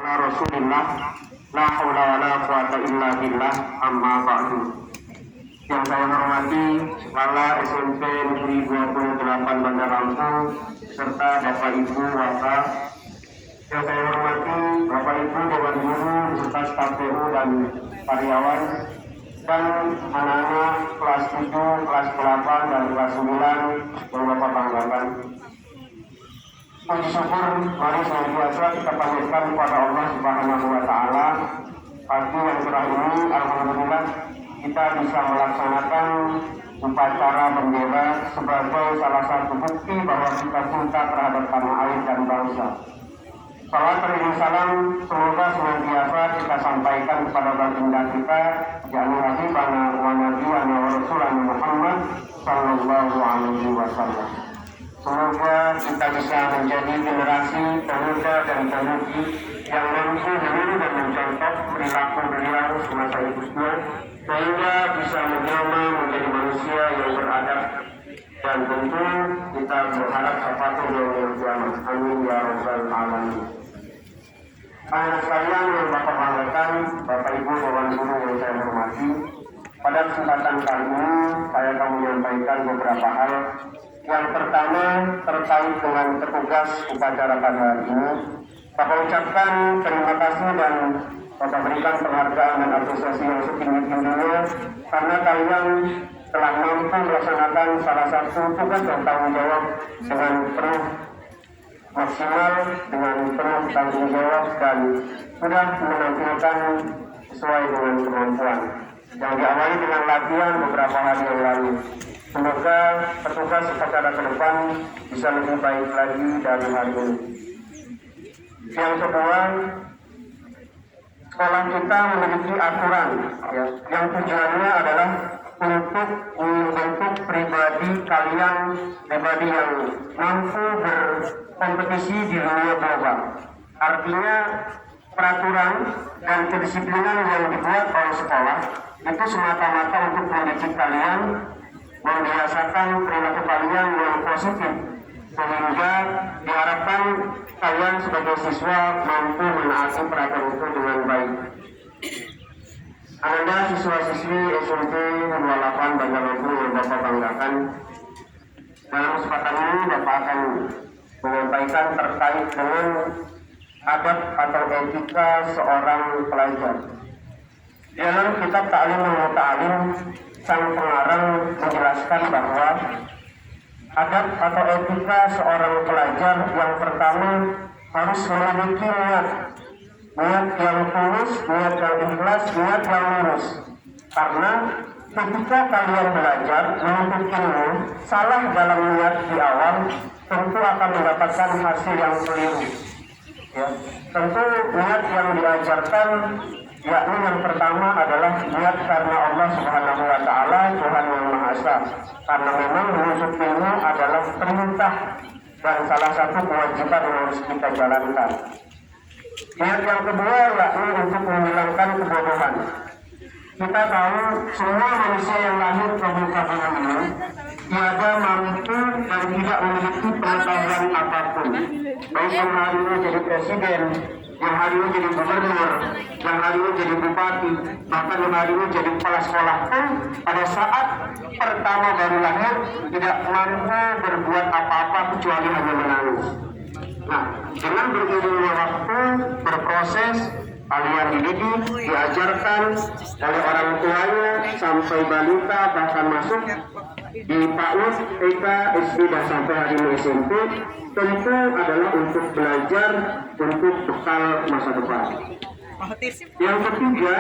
Ala Rasulillah, la haula wa la quwata illa billah, amma ba'du. Yang saya hormati Kepala SMP Negeri 28 Bandar Lampung serta Bapak Ibu Wakaf. Yang saya hormati Bapak Ibu Dewan Guru beserta staf PU dan karyawan dan anak-anak kelas 7, kelas 8 dan kelas 9 yang Bapak banggakan. Puji syukur mari senantiasa kita panjatkan kepada Allah Subhanahu wa taala. Pagi yang cerah ini alhamdulillah kita bisa melaksanakan upacara bendera sebagai salah satu bukti bahwa kita cinta terhadap tanah air dan bangsa. Salawat dan salam semoga senantiasa kita sampaikan kepada baginda kita, yakni Habibana wa Nabiyana wa Rasulana Muhammad sallallahu alaihi wasallam. Semoga kita bisa menjadi generasi pemuda dan pemudi yang mampu meniru dan mencontoh perilaku beliau semasa hidupnya, sehingga bisa menjelma menjadi manusia yang beradab, dan tentu kita berharap syafaat yaumil qiyamah. Amin ya rabbal alamin. Anak sekalian yang Bapak banggakan, Bapak Ibu Dewan Guru yang saya hormati, pada kesempatan kali ini saya akan menyampaikan beberapa hal. Yang pertama terkait dengan petugas upacara pada hari ini. Bapak ucapkan terima kasih dan Bapak berikan penghargaan dan apresiasi yang setinggi-tingginya karena kalian telah mampu melaksanakan salah satu tugas dan tanggung jawab dengan penuh maksimal, dengan penuh tanggung jawab dan sudah menampilkan sesuai dengan kemampuan yang diawali dengan latihan beberapa hari yang lalu. Semoga petugas upacara ke depan bisa lebih baik lagi dari hari ini. Yang kedua, sekolah kita memiliki aturan yang tujuannya adalah untuk membentuk pribadi kalian, pribadi yang mampu berkompetisi di dunia global. Artinya peraturan dan kedisiplinan yang dibuat oleh sekolah itu semata-mata untuk mendidik kalian, membiasakan perilaku kalian yang positif, sehingga diharapkan kalian sebagai siswa mampu menaati peraturan itu dengan baik. Anda siswa-siswi SMP 28 Bandar Lampung yang Bapak banggakan, dalam kesempatan ini Bapak akan menyampaikan terkait dengan adab atau etika seorang pelajar. Dalam kitab Ta'lim wa Ta'lim, sang pengarang menjelaskan bahwa adab atau etika seorang pelajar yang pertama harus memiliki niat yang tulus, niat yang ikhlas, niat yang lurus. Karena ketika kalian belajar menuntut ilmu, salah dalam niat di awal tentu akan mendapatkan hasil yang keliru. Tentu niat yang diajarkan yakni yang pertama adalah niat karena Allah Subhanahu wa taala, Tuhan yang Maha Esa. Karena memang menuntut ilmu adalah perintah dan salah satu kewajiban yang harus kita jalankan. Niat yang kedua yakni untuk menghilangkan kebodohan. Kita tahu semua manusia yang lahir ke muka bumi ini tiada mampu dan tidak memiliki pengetahuan apapun. Baik yang hari ini jadi presiden, yang hari ini jadi gubernur, yang hari ini jadi bupati, bahkan yang hari ini jadi kepala sekolah pun pada saat pertama baru lahir tidak mampu berbuat apa-apa kecuali hanya menangis. Nah, dengan beriringnya waktu berproses, kalian dididik, diajarkan oleh orang tuanya sampai balita bahkan masuk di PAUD, TK, SD dan sampai hari ini SMP, tentu adalah untuk belajar untuk bekal masa depan. Yang ketiga,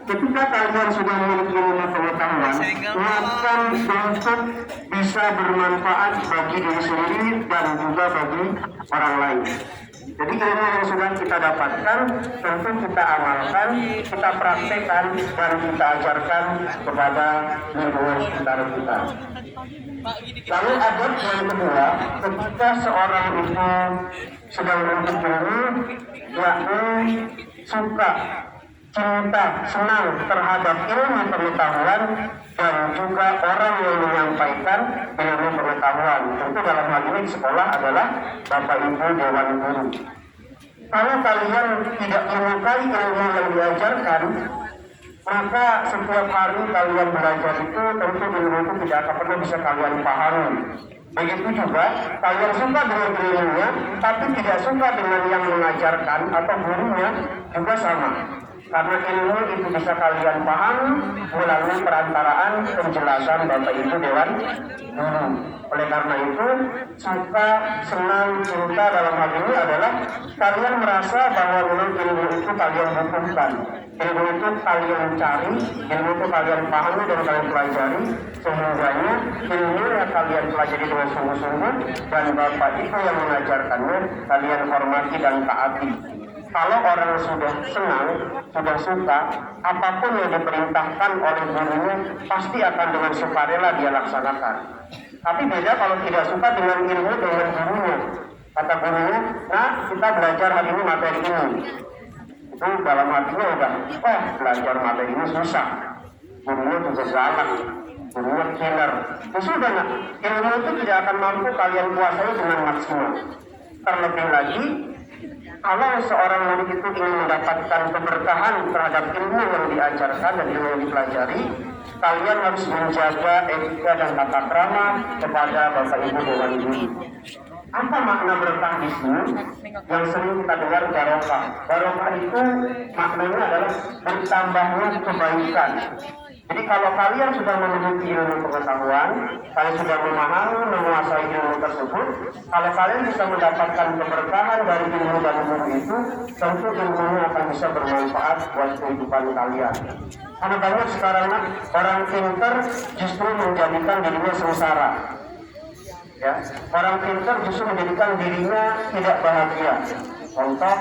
ketika kalian sudah memiliki ilmu pengetahuan, lakukan untuk bisa bermanfaat bagi diri sendiri dan juga bagi orang lain. Jadi ilmu yang sudah kita dapatkan tentu kita amalkan, kita praktekkan dan kita ajarkan kepada lingkungan sekitar kita. Lalu adab yang kedua, ketika seorang itu sedang menuntut ilmu, yakni suka, cinta, senang terhadap ilmu pengetahuan dan juga orang yang menyampaikan ilmu pengetahuan. Tentu dalam hal ini sekolah adalah Bapak Ibu Dewan Guru. kalau kalian tidak menyukai ilmu yang diajarkan, maka setiap hari kalian belajar itu tentu ilmu itu tidak akan pernah bisa kalian pahami. Begitu juga kalian suka dengan ilmunya tapi tidak suka dengan yang mengajarkan atau gurunya juga sama. Karena ilmu itu bisa kalian pahami melalui perantaraan penjelasan Bapak Ibu Dewan Guru. Oleh karena itu, suka, senang, cinta dalam hal ini adalah kalian merasa bahwa memang ilmu itu kalian butuhkan. Ilmu itu kalian cari, ilmu itu kalian pahami dan kalian pelajari, sehingganya ilmu yang kalian pelajari dengan sungguh-sungguh dan Bapak Ibu yang mengajarkannya kalian hormati dan taati. Kalau orang sudah senang, sudah suka, apapun yang diperintahkan oleh gurunya pasti akan dengan sukarela dia laksanakan. Tapi beda kalau tidak suka dengan ilmu dengan gurunya. Kata gurunya, nah kita belajar hari ini materi ini. Itu dalam hatinya udah, belajar materi ini susah. Gurunya juga galak, gurunya killer. Sudah nak, ilmu itu tidak akan mampu kalian kuasai dengan maksimal. Terlebih lagi, kalau seorang murid itu ingin mendapatkan keberkahan terhadap ilmu yang diajarkan dan ilmu yang dipelajari, kalian harus menjaga etika dan tata krama kepada Bapak Ibu Dewan Guru. Apa makna berkah di sini? Yang sering kita dengar barokah. Barokah itu maknanya adalah bertambahnya kebaikan. Jadi kalau kalian sudah memiliki ilmu pengetahuan, kalian sudah memahami, menguasai ilmu tersebut, kalau kalian bisa mendapatkan keberkahan dari ilmu dan guru itu, tentu ilmunya akan bisa bermanfaat buat kehidupan kalian. Karena banyak sekarang orang pintar justru menjadikan dirinya sengsara. Ya, orang pintar justru menjadikan dirinya tidak bahagia. Contoh,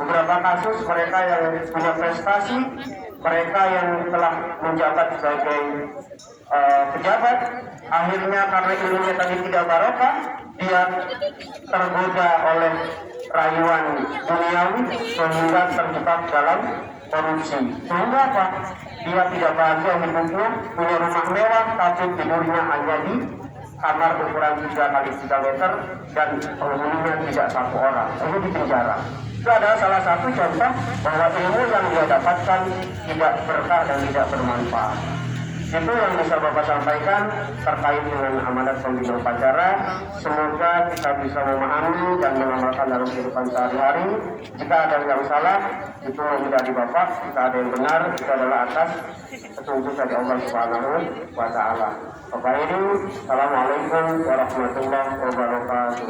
beberapa kasus mereka yang punya prestasi, mereka yang telah menjabat sebagai pejabat, akhirnya karena ilmunya tadi tidak barokah, dia tergoda oleh rayuan duniawi sehingga terjebak dalam korupsi. Sehingga apa? Dia tidak bahagia hidupnya, punya rumah mewah, tapi tidurnya hanya di kamar ukuran 3x3 meter dan penghuninya tidak satu orang. Itu di penjara. Itu adalah salah satu contoh bahwa ilmu yang dia dapatkan tidak berkah dan tidak bermanfaat. Itu yang bisa Bapak sampaikan terkait dengan amanat pembina upacara. Semoga kita bisa memahami dan mengamalkan dalam kehidupan sehari-hari. Jika ada yang salah, itu dari Bapak. Jika ada yang benar, itu adalah atas petunjuk dari Allah Subhanahu wa Ta'ala. Bapak Ibu, Assalamualaikum warahmatullahi wabarakatuh.